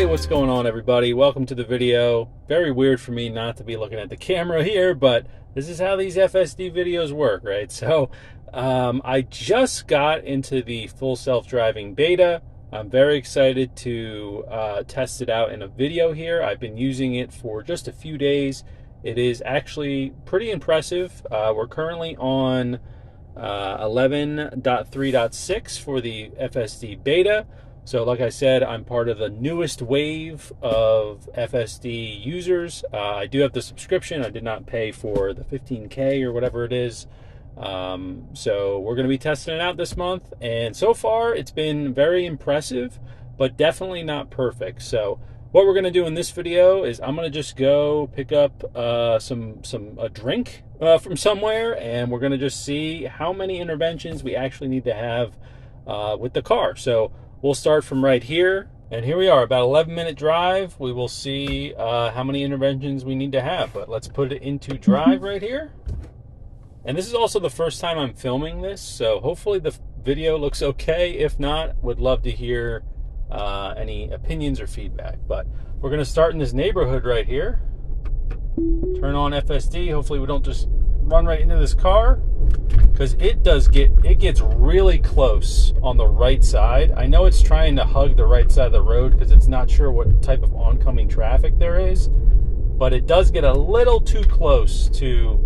Hey, what's going on, everybody? Welcome to the video. Very weird for me not to be looking at the camera here, but this is how these FSD videos work, right? So I just got into the full self-driving beta. I'm very excited to test it out in a video here. I've been using it for just a few days. It is actually pretty impressive. We're currently on 11.3.6 for the FSD beta. So like I said, I'm part of the newest wave of FSD users. I do have the subscription. I did not pay for the 15K or whatever it is. So we're going to be testing it out this month. And so far, it's been very impressive, but definitely not perfect. So what we're going to do in this video is I'm going to just go pick up a drink from somewhere, and we're going to just see how many interventions we actually need to have with the car. So we'll start from right here, and here we are, about 11-minute drive. We will see how many interventions we need to have, but let's put it into drive right here. And this is also the first time I'm filming this, so hopefully the video looks okay. If not, would love to hear any opinions or feedback. But we're gonna start in this neighborhood right here. Turn on FSD. Hopefully we don't just run right into this car, because it gets really close on the right side. I know it's trying to hug the right side of the road because it's not sure what type of oncoming traffic there is, but it does get a little too close to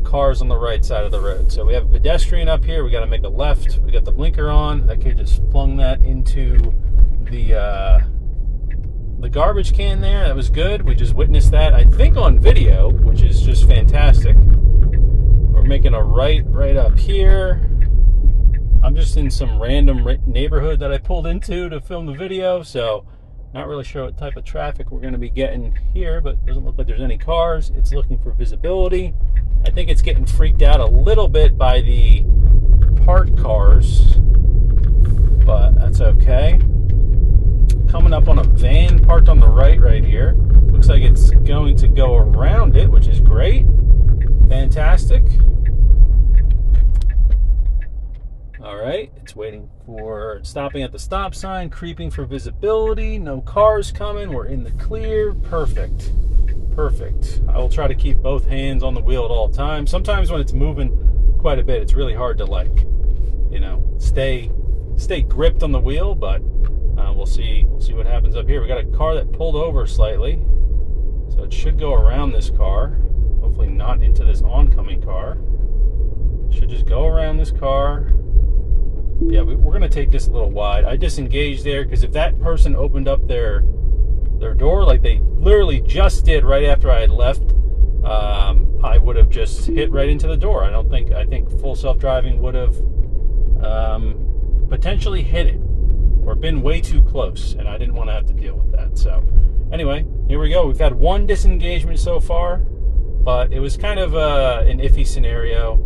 cars on the right side of the road. So we have a pedestrian up here. We got to make a left. We got the blinker on. That kid just flung that into the garbage can there. That was good. We just witnessed that, I think, on video, which is just fantastic. We're making a right up here. I'm just in some random neighborhood that I pulled into to film the video, so not really sure what type of traffic we're going to be getting here, but it doesn't look like there's any cars. It's looking for visibility. I think it's getting freaked out a little bit by the parked cars, but that's okay. Coming up on a van parked on the right here. Looks like it's going to go around it, which is great. Fantastic. All right, it's stopping at the stop sign, creeping for visibility. No cars coming. We're in the clear. Perfect. I will try to keep both hands on the wheel at all times. Sometimes when it's moving quite a bit, it's really hard to stay gripped on the wheel, but we'll see what happens up here. We got a car that pulled over slightly, so it should go around this car. Hopefully not into this oncoming car. Should just go around this car. Yeah, we're going to take this a little wide. I disengaged there because if that person opened up their door like they literally just did right after I had left, I would have just hit right into the door. I think full self-driving would have potentially hit it or been way too close, and I didn't want to have to deal with that. So anyway, here we go. We've had one disengagement so far, but it was kind of an iffy scenario.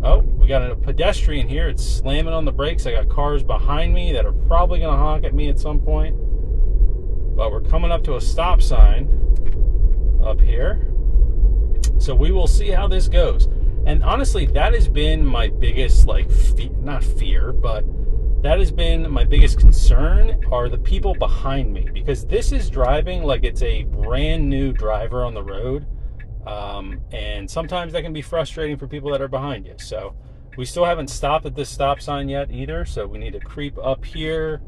Oh, we got a pedestrian here. It's slamming on the brakes. I got cars behind me that are probably going to honk at me at some point. But we're coming up to a stop sign up here. So we will see how this goes. And honestly, that has been my biggest, not fear, but that has been my biggest concern are the people behind me. Because this is driving like it's a brand new driver on the road. And sometimes that can be frustrating for people that are behind you. So we still haven't stopped at this stop sign yet either. So we need to creep up here,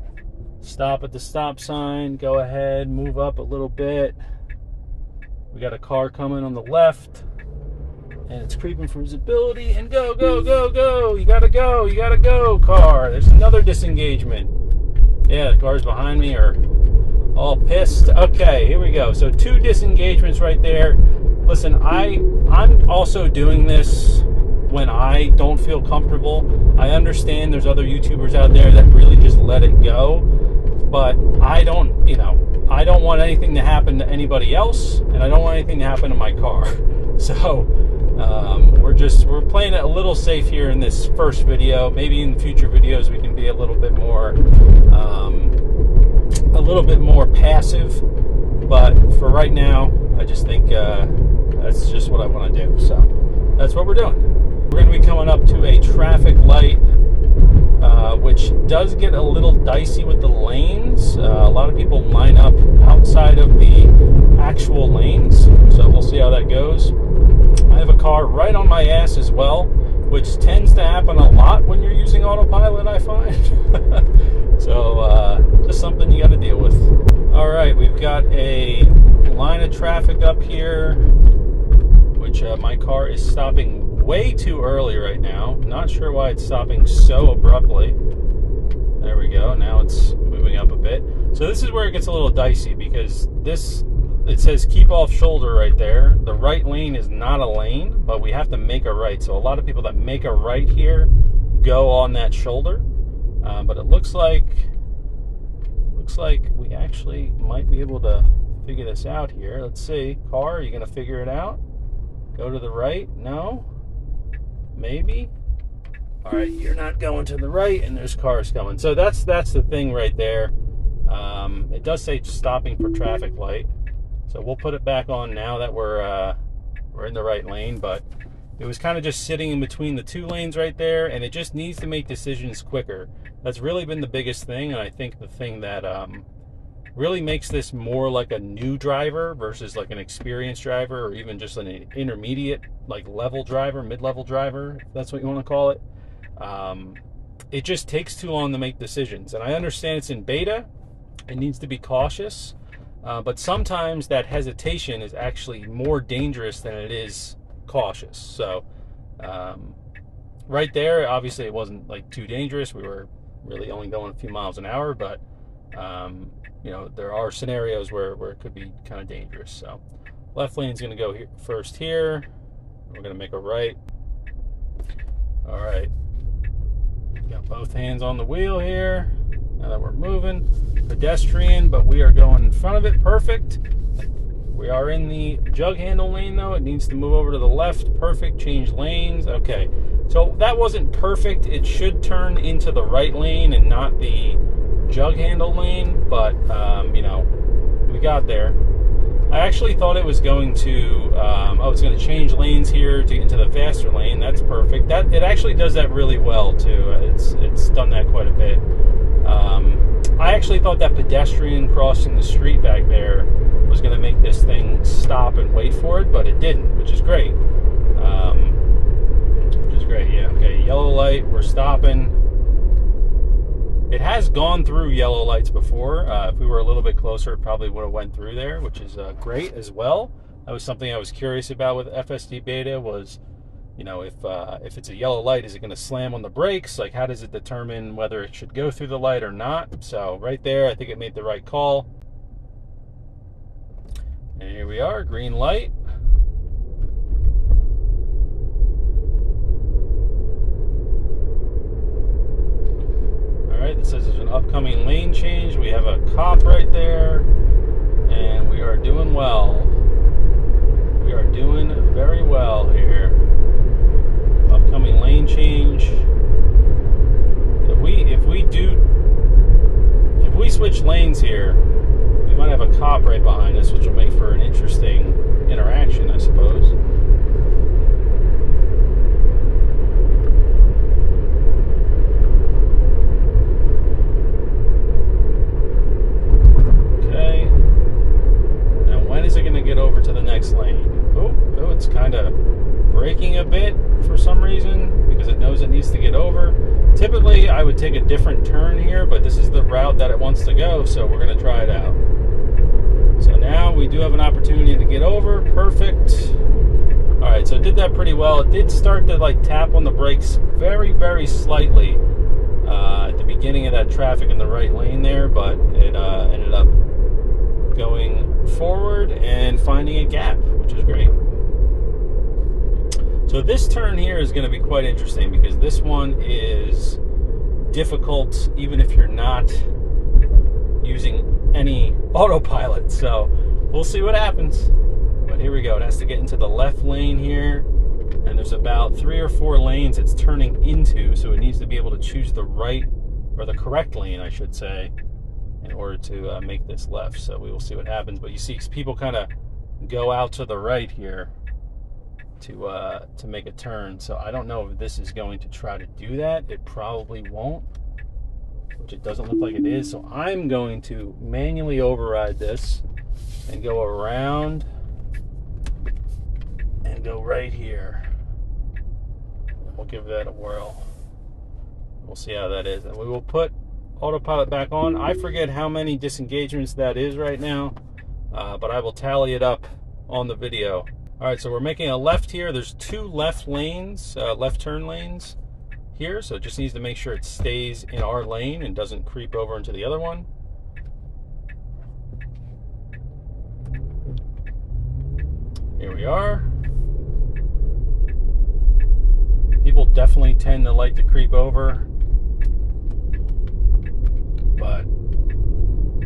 stop at the stop sign, go ahead, move up a little bit. We got a car coming on the left, and it's creeping for visibility, and go. You gotta go, car. There's another disengagement. Yeah, the cars behind me are all pissed. Okay, here we go. So 2 disengagements right there. Listen, I'm also doing this when I don't feel comfortable. I understand there's other YouTubers out there that really just let it go, but I don't want anything to happen to anybody else, and I don't want anything to happen to my car. So we're playing it a little safe here in this first video. Maybe in future videos we can be a little bit more passive, but for right now, I just think that's just what I want to do. So that's what we're doing. We're going to be coming up to a traffic light which does get a little dicey with the lanes. A lot of people line up outside of the actual lanes, so we'll see how that goes. I have a car right on my ass as well, which tends to happen a lot when you're using autopilot, I find. So just something you got to deal with. All right, we've got a line of traffic up here, which my car is stopping way too early right now. Not sure why it's stopping so abruptly. There we go. Now it's moving up a bit. So this is where it gets a little dicey, because it says keep off shoulder right there. The right lane is not a lane, but we have to make a right. So a lot of people that make a right here go on that shoulder. But it looks like we actually might be able to figure this out here. Let's see. Car, are you going to figure it out? Go to the right? No? Maybe? All right, you're not going to the right, and there's cars coming. So that's the thing right there. It does say stopping for traffic light. So we'll put it back on now that we're in the right lane, but it was kind of just sitting in between the two lanes right there, and it just needs to make decisions quicker. That's really been the biggest thing, and I think the thing that really makes this more like a new driver versus like an experienced driver, or even just an intermediate, like level driver, mid-level driver, if that's what you want to call it. It just takes too long to make decisions. And I understand it's in beta, it needs to be cautious, but sometimes that hesitation is actually more dangerous than it is cautious. So right there, obviously it wasn't like too dangerous. We were really only going a few miles an hour, but you know, there are scenarios where it could be kind of dangerous. So left lane is going to go here first here. We're going to make a right. All right. Got both hands on the wheel here. Now that we're moving. Pedestrian, but we are going in front of it. Perfect. We are in the jug handle lane, though. It needs to move over to the left. Perfect. Change lanes. Okay. So that wasn't perfect. It should turn into the right lane and not the jug handle lane, but you know, we got there. I actually thought it was going to it's going to change lanes here to get into the faster lane. That's perfect. That it actually does that really well too. It's done that quite a bit. I actually thought that pedestrian crossing the street back there was going to make this thing stop and wait for it, but it didn't, which is great. Yeah. Okay, yellow light, we're stopping. It has gone through yellow lights before. If we were a little bit closer, it probably would have went through there, which is great as well. That was something I was curious about with FSD beta was, you know, if it's a yellow light, is it going to slam on the brakes? Like, how does it determine whether it should go through the light or not? So right there, I think it made the right call. And here we are, green light. It says there's an upcoming lane change. We have a cop right there, and we are doing well. We are doing very well here. Upcoming lane change. If we switch lanes here, we might have a cop right behind us, which will make for an interesting interaction, I suppose. Over to the next lane. Oh, it's kind of braking a bit for some reason because it knows it needs to get over. Typically, I would take a different turn here, but this is the route that it wants to go, so we're going to try it out. So now we do have an opportunity to get over. Perfect. All right, so it did that pretty well. It did start to like tap on the brakes very, very slightly at the beginning of that traffic in the right lane there, but it ended up going forward and finding a gap, which is great. So this turn here is going to be quite interesting because this one is difficult even if you're not using any autopilot. So we'll see what happens. But here we go. It has to get into the left lane here, and there's about 3 or 4 lanes it's turning into, so it needs to be able to choose the right, or the correct lane, I should say, in order to make this left. So we will see what happens. But you see people kind of go out to the right here to make a turn. So I don't know if this is going to try to do that. It probably won't. which it doesn't look like it is. So I'm going to manually override this and go around and go right here. We'll give that a whirl. We'll see how that is. And we will put autopilot back on. I forget how many disengagements that is right now, but I will tally it up on the video. All right, so we're making a left here. There's 2 left lanes, left turn lanes here, so it just needs to make sure it stays in our lane and doesn't creep over into the other one. Here we are. People definitely tend to like to creep over, but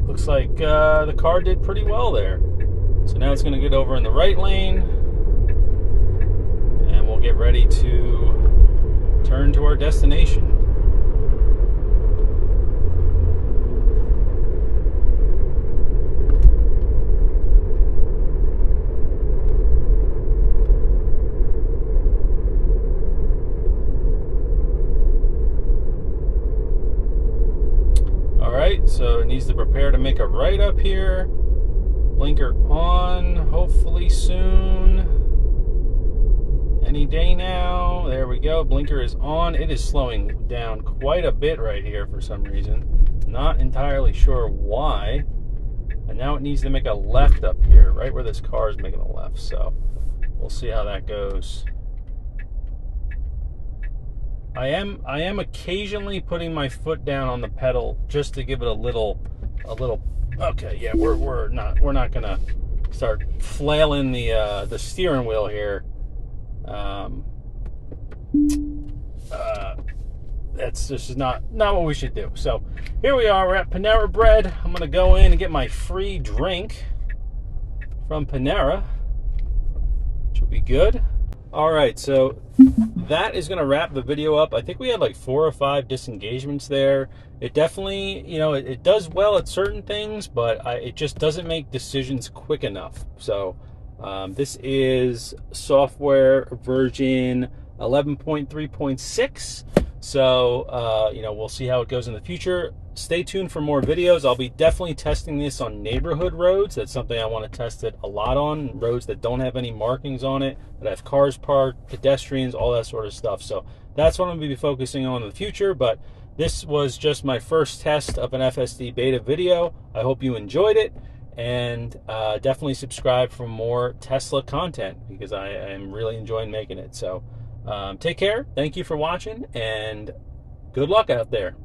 looks like the car did pretty well there. So now it's going to get over in the right lane, and we'll get ready to turn to our destination. All right, so it needs to prepare to make a right up here. Blinker on, hopefully soon. Any day now. There we go. Blinker is on. It is slowing down quite a bit right here for some reason. Not entirely sure why. And now it needs to make a left up here, right where this car is making a left. So we'll see how that goes. I am occasionally putting my foot down on the pedal just to give it a little. Okay, yeah, we're not gonna start flailing the steering wheel here. This is not what we should do. So here we are. We're at Panera Bread. I'm gonna go in and get my free drink from Panera, which will be good. All right, so that is going to wrap the video up. I think we had like 4 or 5 disengagements there. It definitely, it does well at certain things, but it just doesn't make decisions quick enough. So this is software version 11.3.6. So, we'll see how it goes in the future. Stay tuned for more videos. I'll be definitely testing this on neighborhood roads. That's something I want to test it a lot on. Roads that don't have any markings on it, that have cars parked, pedestrians, all that sort of stuff. So that's what I'm going to be focusing on in the future. But this was just my first test of an FSD beta video. I hope you enjoyed it. And definitely subscribe for more Tesla content, because I am really enjoying making it. So take care. Thank you for watching, and good luck out there.